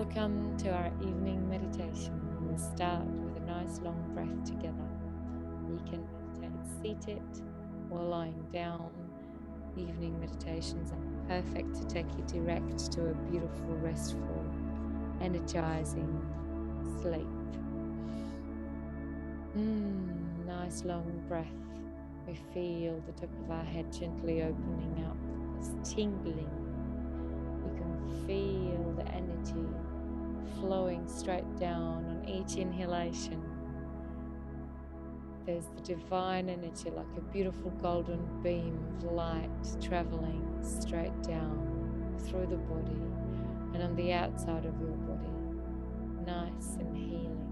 Welcome to our evening meditation. We'll start with a nice long breath together. You can meditate seated or lying down. Evening meditations are perfect to take you direct to a beautiful, restful, energizing sleep. Nice long breath. We feel the top of our head gently opening up. It's tingling. You can feel the energy flowing straight down on each inhalation. There's the divine energy like a beautiful golden beam of light traveling straight down through the body and on the outside of your body. Nice and healing.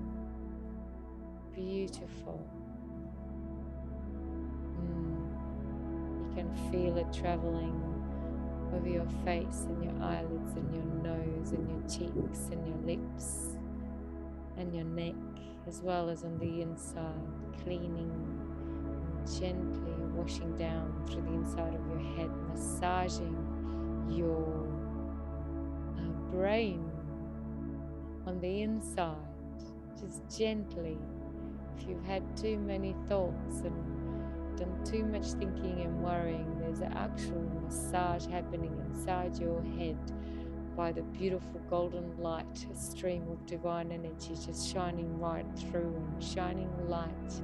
Beautiful. You can feel it traveling over your face and your eyelids and your nose and your cheeks and your lips and your neck, as well as on the inside, cleaning and gently washing down through the inside of your head, massaging your brain on the inside, just gently. If you've had too many thoughts and done too much thinking and worrying, there's an actual massage happening inside your head by the beautiful golden light, a stream of divine energy just shining right through and shining light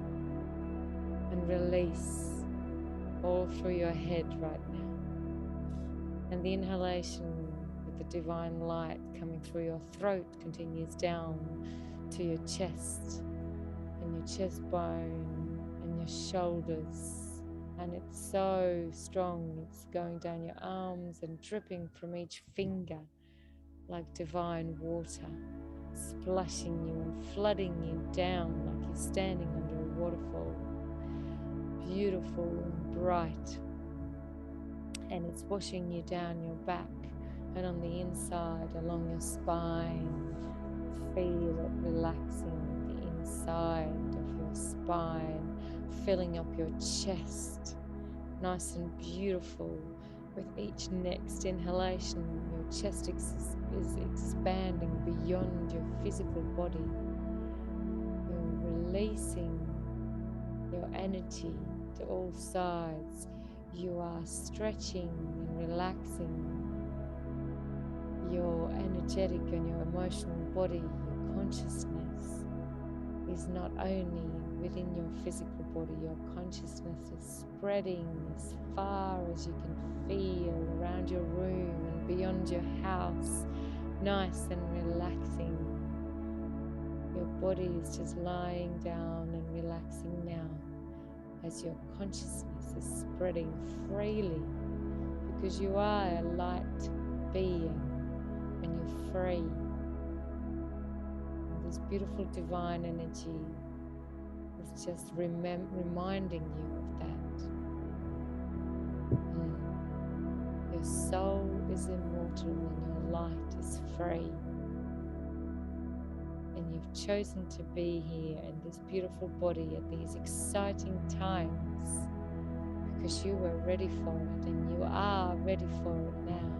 and release all through your head right now. And the inhalation with the divine light coming through your throat continues down to your chest and your chest bone and your shoulders, and it's so strong. It's going down your arms and dripping from each finger like divine water, splashing you and flooding you down like you're standing under a waterfall, beautiful and bright. And it's washing you down your back and on the inside along your spine. Feel it relaxing the inside of your spine, filling up your chest, nice and beautiful. With each next inhalation, your chest is expanding beyond your physical body. You're releasing your energy to all sides. You are stretching and relaxing your energetic and your emotional body. Your consciousness is not only within your physical body, your consciousness is spreading as far as you can feel around your room and beyond your house, nice and relaxing. Your body is just lying down and relaxing now as your consciousness is spreading freely, because you are a light being and you're free. And this beautiful divine energy is just reminding you of that. Your soul is immortal and your light is free. And you've chosen to be here in this beautiful body at these exciting times because you were ready for it, and you are ready for it now.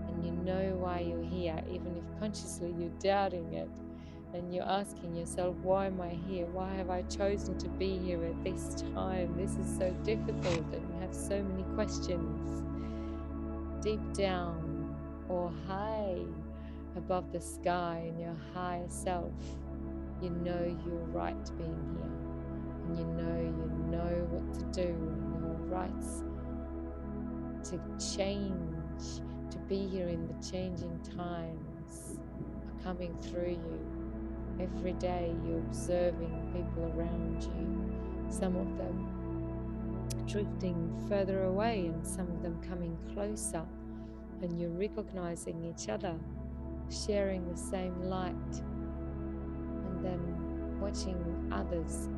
And you know why you're here, even if consciously you're doubting it. And you're asking yourself, why am I here? Why have I chosen to be here at this time? This is so difficult, and you have so many questions. Deep down or high above the sky in your higher self, you know you're right being here. And you know what to do, and your rights to change, to be here in the changing times are coming through you. Every day you're observing people around you, some of them drifting further away and some of them coming closer, and you're recognizing each other, sharing the same light, and then watching others'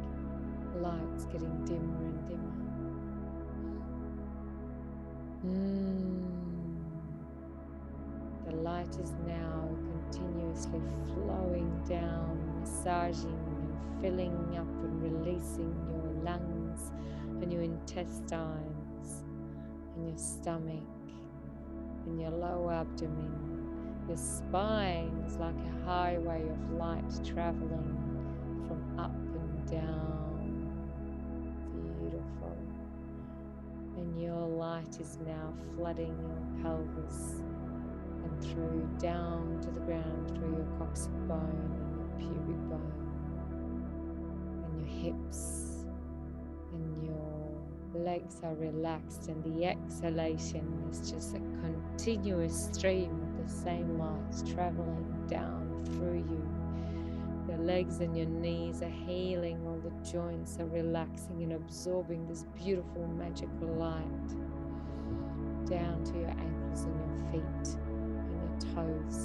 lights getting dimmer and dimmer. The light is now continuously flowing down, massaging and filling up and releasing your lungs and your intestines and your stomach and your lower abdomen Your spine is like a highway of light traveling from up and down. Beautiful. And your light is now flooding your pelvis and through down to the ground through your coccyx bone and your pubic bone and your hips, and your legs are relaxed, and the exhalation is just a continuous stream of the same light traveling down through you. Your legs and your knees are healing, all the joints are relaxing and absorbing this beautiful magical light down to your ankles and your feet and your toes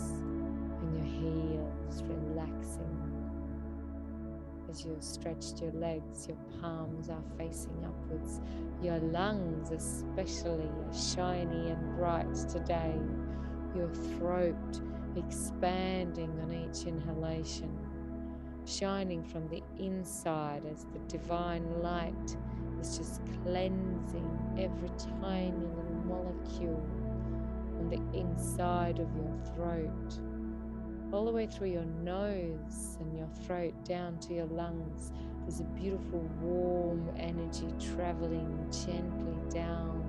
and your heels, relaxing. As you've stretched your legs, your palms are facing upwards. Your lungs especially are shiny and bright today. Your throat expanding on each inhalation, shining from the inside as the divine light is just cleansing every tiny little molecule on the inside of your throat, all the way through your nose and your throat down to your lungs. There's a beautiful warm energy traveling gently down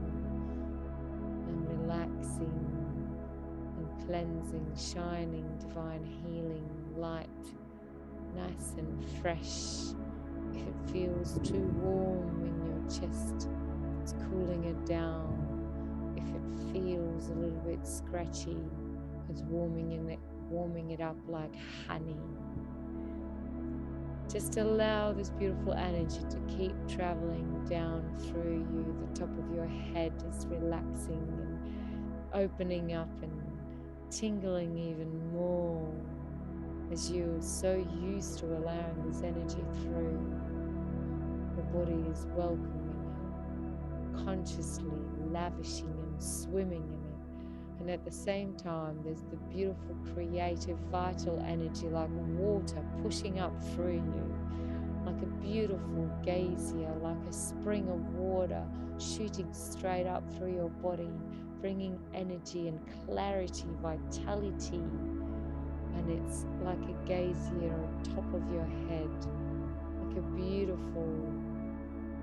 and relaxing and cleansing, shining divine healing light, nice and fresh. If it feels too warm in your chest, it's cooling it down. If it feels a little bit scratchy, it's warming it up like honey. Just allow this beautiful energy to keep traveling down through you. The top of your head is relaxing and opening up and tingling even more as you're so used to allowing this energy through. Your body is welcoming it, consciously lavishing and swimming in it. And at the same time, there's the beautiful, creative, vital energy like water pushing up through you, like a beautiful geyser, like a spring of water shooting straight up through your body, bringing energy and clarity, vitality. And it's like a geyser on top of your head, like a beautiful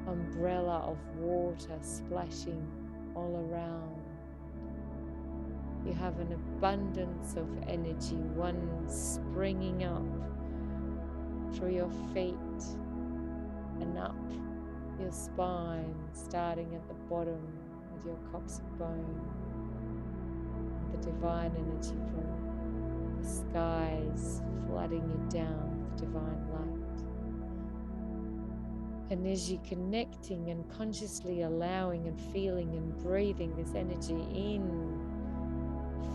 umbrella of water splashing all around. You have an abundance of energy, one springing up through your feet and up your spine, starting at the bottom with your coccyx bone. The divine energy from the skies flooding you down with divine light. And as you're connecting and consciously allowing and feeling and breathing this energy in,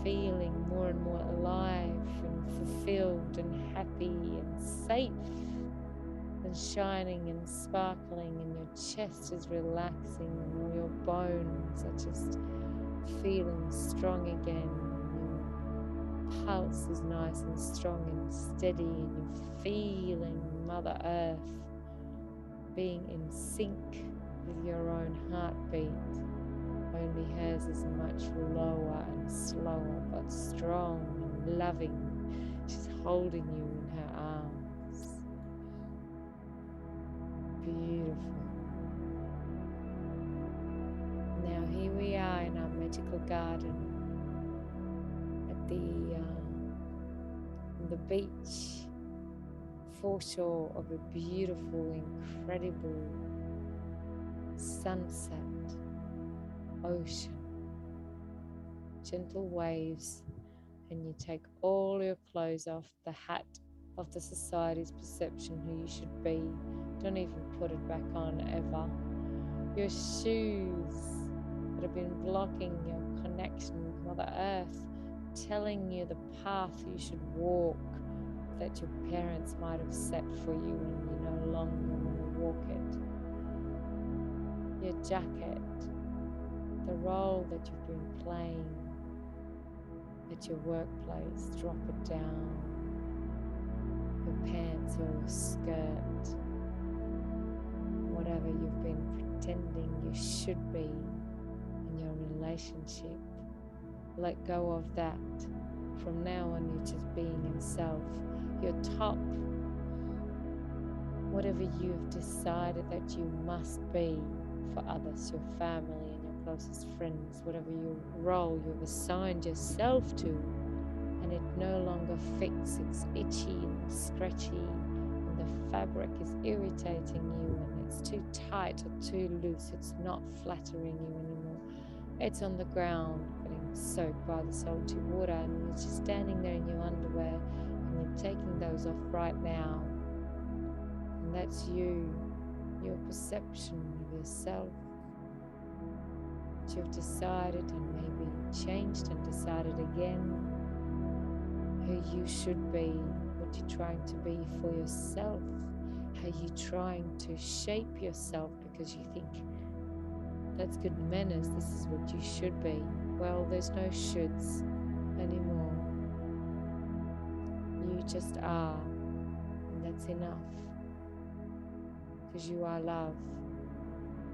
feeling more and more alive and fulfilled and happy and safe and shining and sparkling, and your chest is relaxing and all your bones are just feeling strong again. Your pulse is nice and strong and steady, and you're feeling Mother Earth being in sync with your own heartbeat. Only hers is much lower and slower, but strong and loving. She's holding you in her arms. Beautiful. Now here we are in our magical garden at the beach, foreshore of a beautiful, incredible sunset. Ocean, gentle waves, and you take all your clothes off, the hat of the society's perception who you should be. Don't even put it back on ever. Your shoes that have been blocking your connection with Mother Earth, telling you the path you should walk that your parents might have set for you and you no longer want to walk it. Your jacket, the role that you've been playing at your workplace, drop it down. Your pants or your skirt, whatever you've been pretending you should be in your relationship, let go of that From now on, you're just being yourself. Your top, whatever you've decided that you must be for others, your family and your closest friends, whatever your role you've assigned yourself to, and it no longer fits, it's itchy and scratchy, and the fabric is irritating you, and it's too tight or too loose, it's not flattering you anymore. It's on the ground, getting soaked by the salty water, and you're just standing there in your underwear, and you're taking those off right now. And that's you, your perception of yourself, that you've decided and maybe changed and decided again who you should be, what you're trying to be for yourself, how you're trying to shape yourself because you think that's good manners, this is what you should be. Well, there's no shoulds anymore. You just are, and that's enough. Because you are love.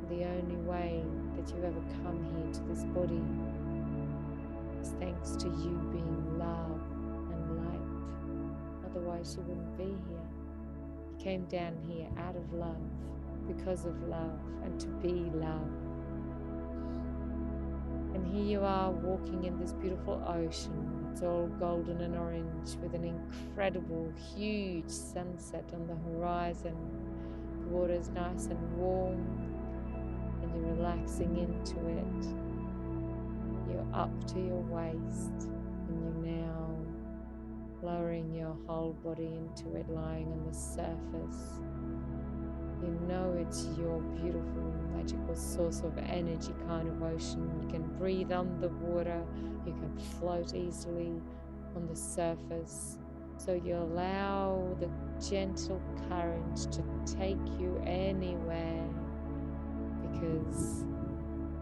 The only way that you've ever come here to this body is thanks to you being love and light. Otherwise you wouldn't be here. You came down here out of love, because of love, and to be love. And here you are walking in this beautiful ocean. It's all golden and orange with an incredible, huge sunset on the horizon. The water's nice and warm, and you're relaxing into it. You're up to your waist, and you're now lowering your whole body into it, lying on the surface. You know it's your beautiful, magical source of energy kind of ocean. You can breathe on the water, you can float easily on the surface. So you allow the gentle current to take you anywhere, because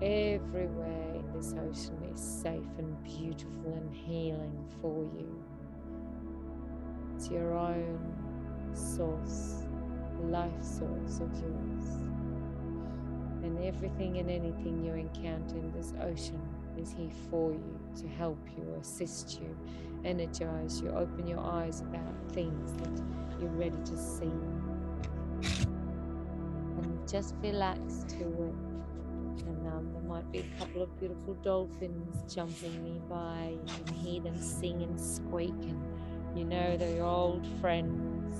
everywhere in this ocean is safe and beautiful and healing for you. It's your own source, life source of yours. And everything and anything you encounter in this ocean is here for you, to help you, assist you, energize you, open your eyes about things that you're ready to see. And just relax to it. And there might be a couple of beautiful dolphins jumping nearby. You can hear them sing and squeak, and you know they're your old friends.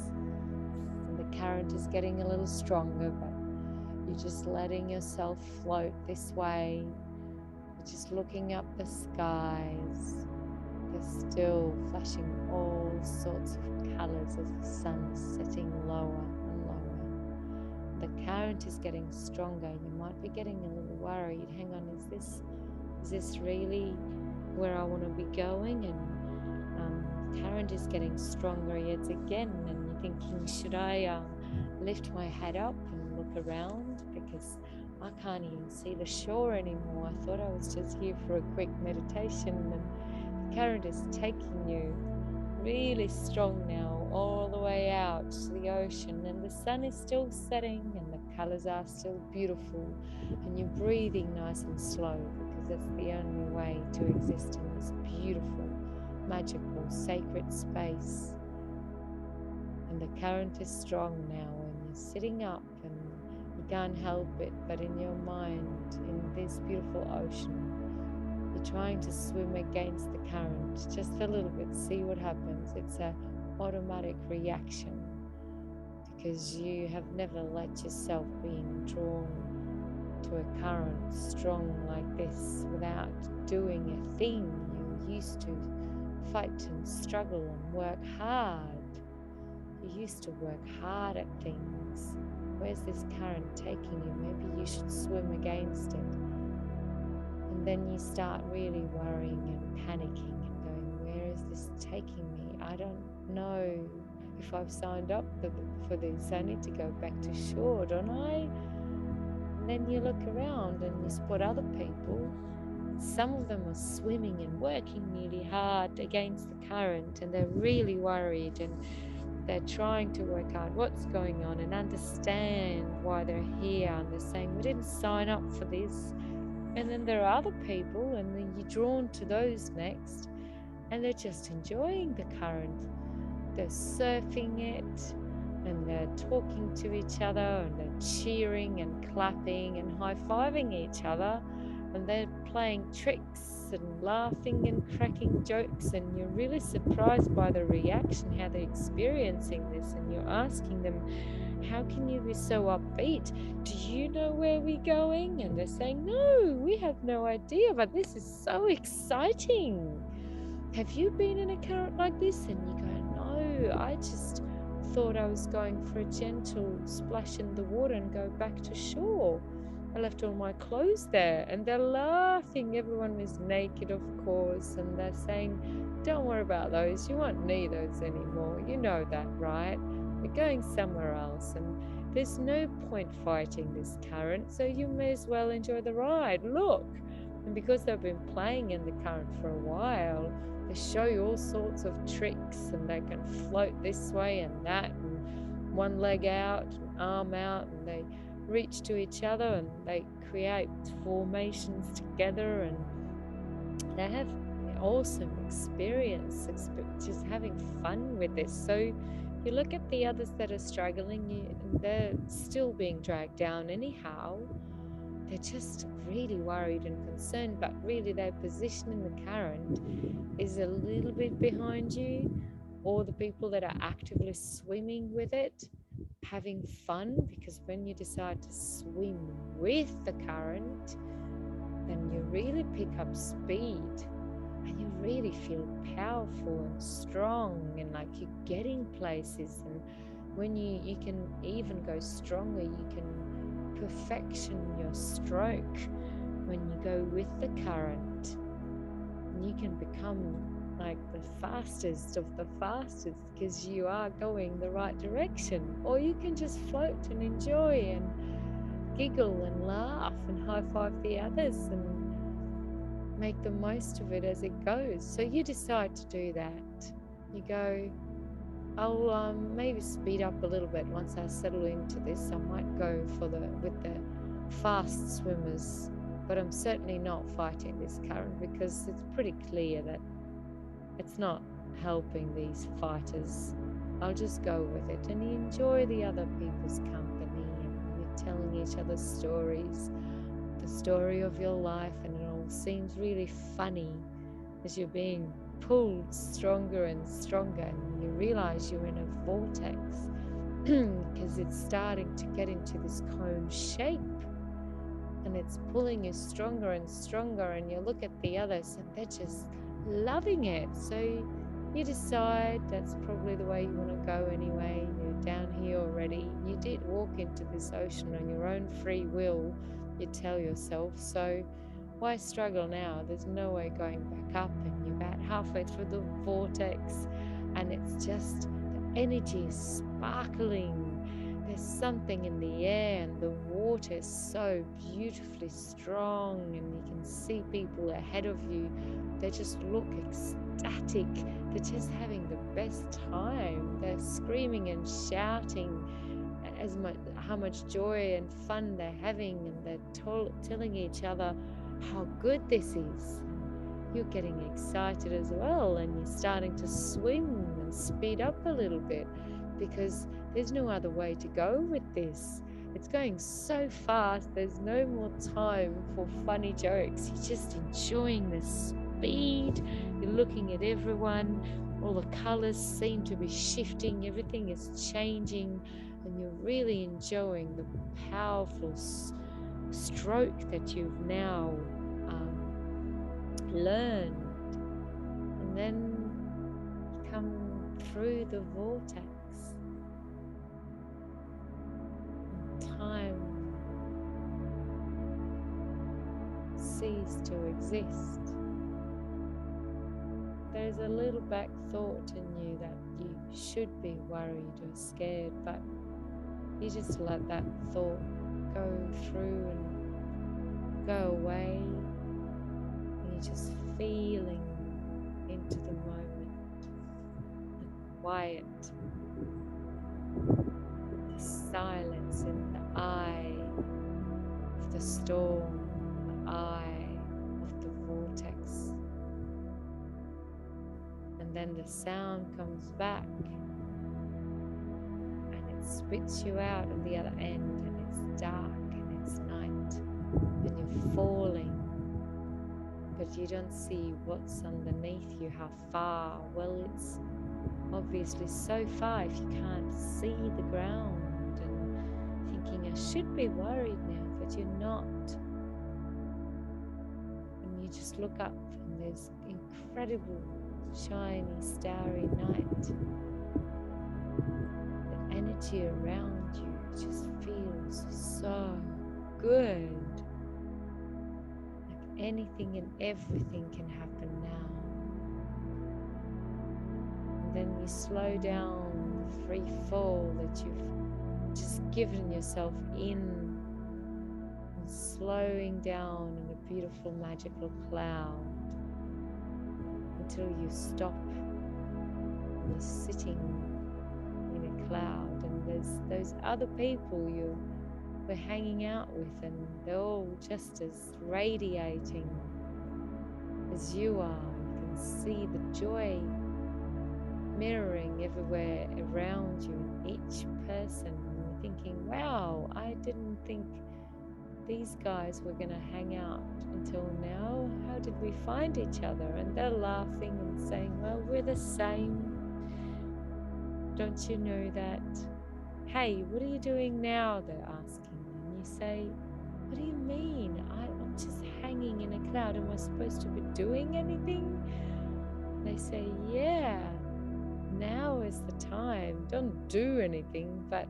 And the current is getting a little stronger, but you're just letting yourself float this way. You're just looking up the skies. They're still flashing all sorts of colors as the sun's setting lower and lower. The current is getting stronger. You might be getting a little worried. Hang on, is this really where I want to be going? And current is getting stronger yet again, and you're thinking, should I lift my head up and look around, because I can't even see the shore anymore. I thought I was just here for a quick meditation, and the current is taking you really strong now all the way out to the ocean, and the sun is still setting and the colors are still beautiful, and you're breathing nice and slow, because that's the only way to exist in this beautiful, magical, sacred space. And the current is strong now, and you're sitting up, and you can't help it, but in your mind, in this beautiful ocean, you're trying to swim against the current just a little bit, see what happens. It's an automatic reaction, because you have never let yourself being drawn to a current strong like this without doing a thing. You used to fight and struggle and work hard. You used to work hard at things. Where's this current taking you? Maybe you should swim against it. And then you start really worrying and panicking and going, where is this taking me? I don't know if I've signed up for this. I need to go back to shore, don't I? And then you look around and you spot other people. Some of them are swimming and working really hard against the current, and they're really worried, and they're trying to work out what's going on and understand why they're here, and they're saying, we didn't sign up for this. And then there are other people, and then you're drawn to those next, and they're just enjoying the current. They're surfing it, and they're talking to each other, and they're cheering and clapping and high-fiving each other, and they're playing tricks and laughing and cracking jokes, and you're really surprised by the reaction, how they're experiencing this, and you're asking them, how can you be so upbeat? Do you know where we're going? And they're saying, no, we have no idea, but this is so exciting. Have you been in a current like this? And you go, no, I just thought I was going for a gentle splash in the water and go back to shore. I left all my clothes there. And they're laughing. Everyone is naked, of course. And they're saying, don't worry about those. You won't need those anymore. You know that, right? We're going somewhere else. And there's no point fighting this current. So you may as well enjoy the ride. Look. And because they've been playing in the current for a while, they show you all sorts of tricks, and they can float this way and that, and one leg out, and arm out, and they reach to each other, and they create formations together, and they have an awesome experience, just having fun with this. So you look at the others that are struggling, and they're still being dragged down anyhow. They're just really worried and concerned, but really their position in the current is a little bit behind you, or the people that are actively swimming with it, having fun, because when you decide to swim with the current, then you really pick up speed, and you really feel powerful and strong, and like you're getting places. And when you can even go stronger, you can perfection your stroke when you go with the current, and you can become like the fastest of the fastest because you are going the right direction. Or you can just float and enjoy and giggle and laugh and high-five the others and make the most of it as it goes. So you decide to do that. You go, I'll maybe speed up a little bit once I settle into this. I might go with the fast swimmers, but I'm certainly not fighting this current, because it's pretty clear that it's not helping these fighters. I'll just go with it, and you enjoy the other people's company, and you're telling each other stories, the story of your life, and it all seems really funny as you're being pulled stronger and stronger, and you realize you're in a vortex because it's starting to get into this cone shape, and it's pulling you stronger and stronger, and you look at the others and they're just loving it. So you decide that's probably the way you want to go anyway. You're down here already. You did walk into this ocean on your own free will, you tell yourself, so why struggle now? There's no way going back up, and you're about halfway through the vortex, and it's just the energy is sparkling. There's something in the air, and the water is so beautifully strong, and you can see people ahead of you. They just look ecstatic. They're just having the best time. They're screaming and shouting how much joy and fun they're having, and they're telling each other how good this is. You're getting excited as well, and you're starting to swim and speed up a little bit, because there's no other way to go with this. It's going so fast, there's no more time for funny jokes. You're just enjoying the speed. You're looking at everyone. All the colors seem to be shifting. Everything is changing, and you're really enjoying the powerful stroke that you've now learned. And then you come through the vortex. Time ceases to exist. There's a little back thought in you that you should be worried or scared, but you just let that thought go through and go away, and you're just feeling into the moment, the quiet, the silence in the eye of the storm, the eye of the vortex. And then the sound comes back and it spits you out at the other end, and it's dark and it's night and you're falling, but you don't see what's underneath you, how far. Well, it's obviously so far if you can't see the ground, and thinking I should be worried now, but you're not. And you just look up and there's incredible shiny starry night. The energy around you just feels so good. Like anything and everything can happen now. And then you slow down the free fall that you've just given yourself in, and slowing down in a beautiful magical cloud until you stop and you're sitting in a cloud, and there's those other people you were hanging out with, and they're all just as radiating as you are. You can see the joy mirroring everywhere around you in each person, and you're thinking, wow, I didn't think these guys were going to hang out until now. How did we find each other? And they're laughing and saying, well, we're the same. Don't you know that? Hey, what are you doing now? They're asking. And you say, what do you mean? I'm just hanging in a cloud. Am I supposed to be doing anything? They say, yeah, now is the time. Don't do anything, but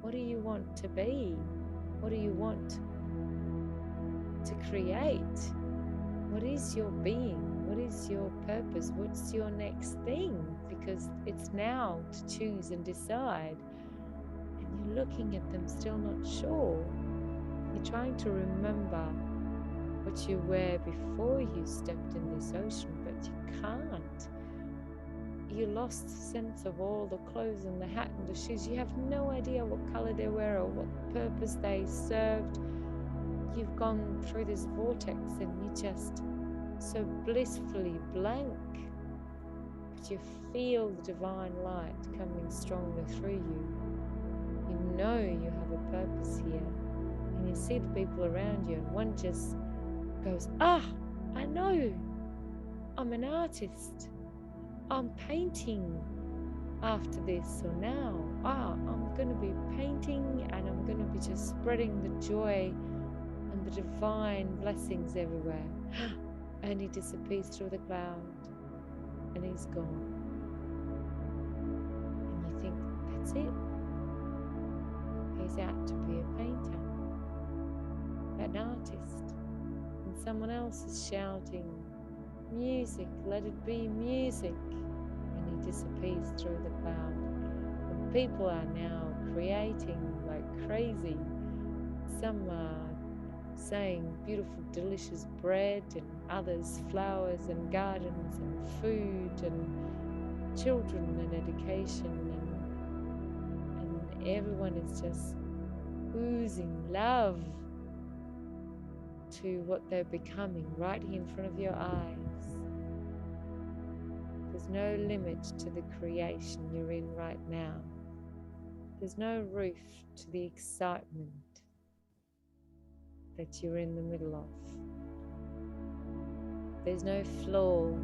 what do you want to be? What do you want to create? What is your being? What is your purpose? What's your next thing? Because it's now to choose and decide. And you're looking at them still not sure. You're trying to remember what you were before you stepped in this ocean, but you can't. You lost the sense of all the clothes and the hat and the shoes. You have no idea what color they were or what purpose they served. You've gone through this vortex and you're just so blissfully blank. But you feel the divine light coming stronger through you. You know you have a purpose here. And you see the people around you, and one just goes, I know, I'm an artist. I'm painting after this, or now. I'm going to be painting, and I'm going to be just spreading the joy and the divine blessings everywhere. And he disappears through the cloud, and he's gone. And you think, that's it. He's out to be a painter, an artist. And someone else is shouting, music, let it be music. And he disappears through the cloud. And people are now creating like crazy. Some are saying beautiful, delicious bread, and others flowers and gardens and food and children and education, and everyone is just oozing love to what they're becoming right here in front of your eyes. There's no limit to the creation you're in right now. There's no roof to the excitement that you're in the middle of. There's no floor.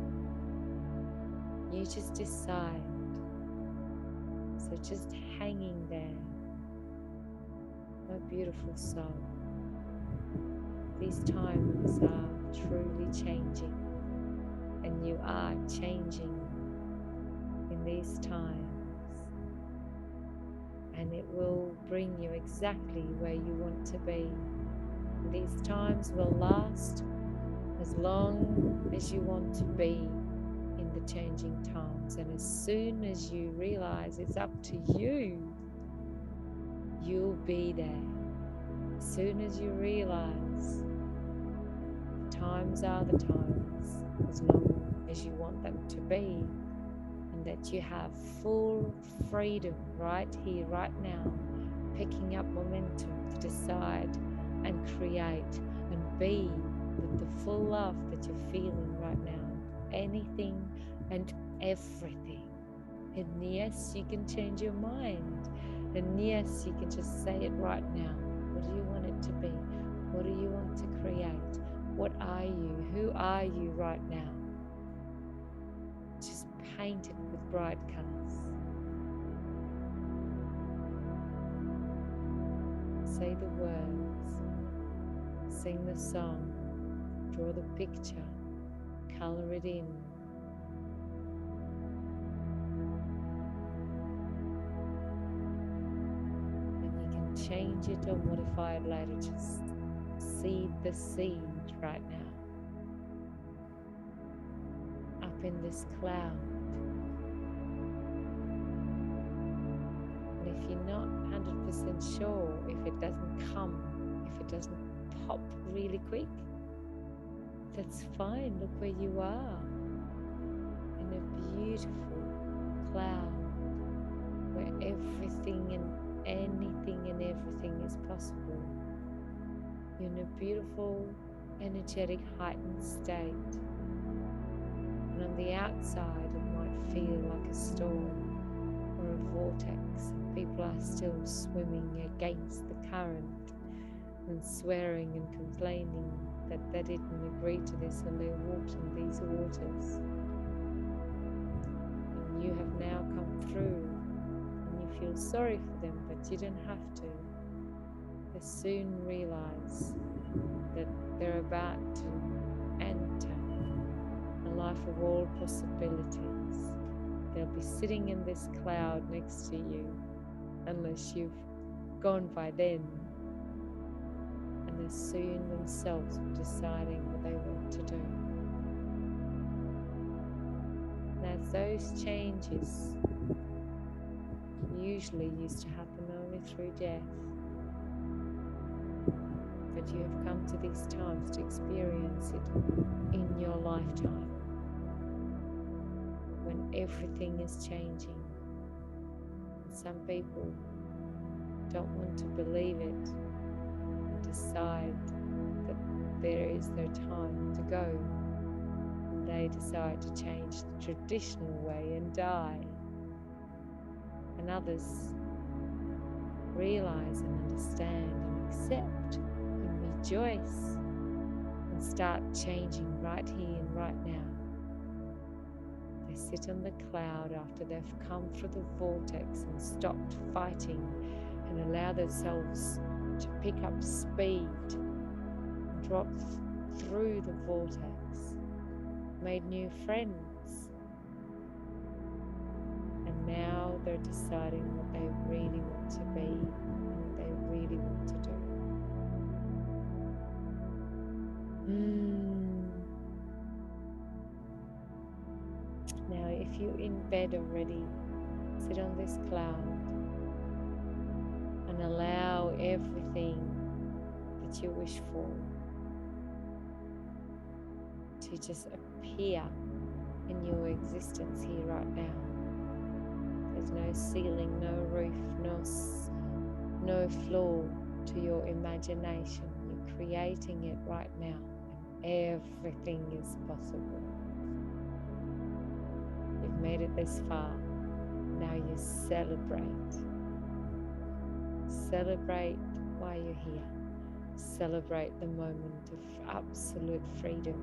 You just decide. So just hanging there, my beautiful soul. These times are truly changing, and you are changing in these times, and it will bring you exactly where you want to be. These times will last as long as you want to be in the changing times, and as soon as you realize it's up to you, you'll be there. As soon as you realize the times are the times, as long as you want them to be, and that you have full freedom right here, right now, picking up momentum to decide and create and be with the full love that you're feeling right now. Anything and everything. And yes, you can change your mind. And yes, you can just say it right now. What do you want it to be? What do you want to create? What are you? Who are you right now? Just paint it with bright colors. Say the words, sing the song, draw the picture, color it in. And you can change it or modify it later. Just seed the seed right now. Up in this cloud. And if you're not 100% sure, if it doesn't come, if it doesn't pop really quick, that's fine. Look where you are, in a beautiful cloud where everything and anything and everything is possible. You're in a beautiful, energetic, heightened state. And on the outside, it might feel like a storm or a vortex. People are still swimming against the current and swearing and complaining that they didn't agree to this and they're walking these waters. And you have now come through and you feel sorry for them, but you don't have to. They soon realize that they're about to enter a life of all possibilities. They'll be sitting in this cloud next to you, unless you've gone by then. And they're soon themselves deciding what they want to do. And as those changes usually used to happen only through death, but you have come to these times to experience it in your lifetime, when everything is changing. And some people don't want to believe it and decide that there is their time to go. And they decide to change the traditional way and die. And others realize and understand and accept and rejoice and start changing right here and right now. They sit on the cloud after they've come through the vortex and stopped fighting and allow themselves to pick up speed and drop through the vortex, made new friends, and now they're deciding what they really want to be and what they really want to do. Now, if you're in bed already, sit on this cloud and allow everything that you wish for to just appear in your existence here right now. There's no ceiling, no roof, no floor to your imagination. You're creating it right now, and everything is possible. You've made it this far. Now you celebrate. Celebrate why you're here. Celebrate the moment of absolute freedom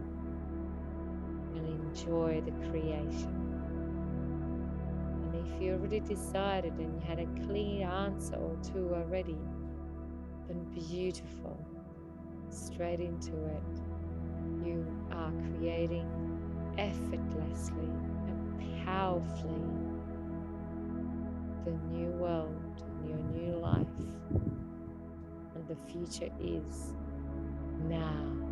and enjoy the creation. And if you already decided and you had a clear answer or two already, then beautiful. Straight into it. You are creating effortlessly and powerfully the new world, your new life, and the future is now.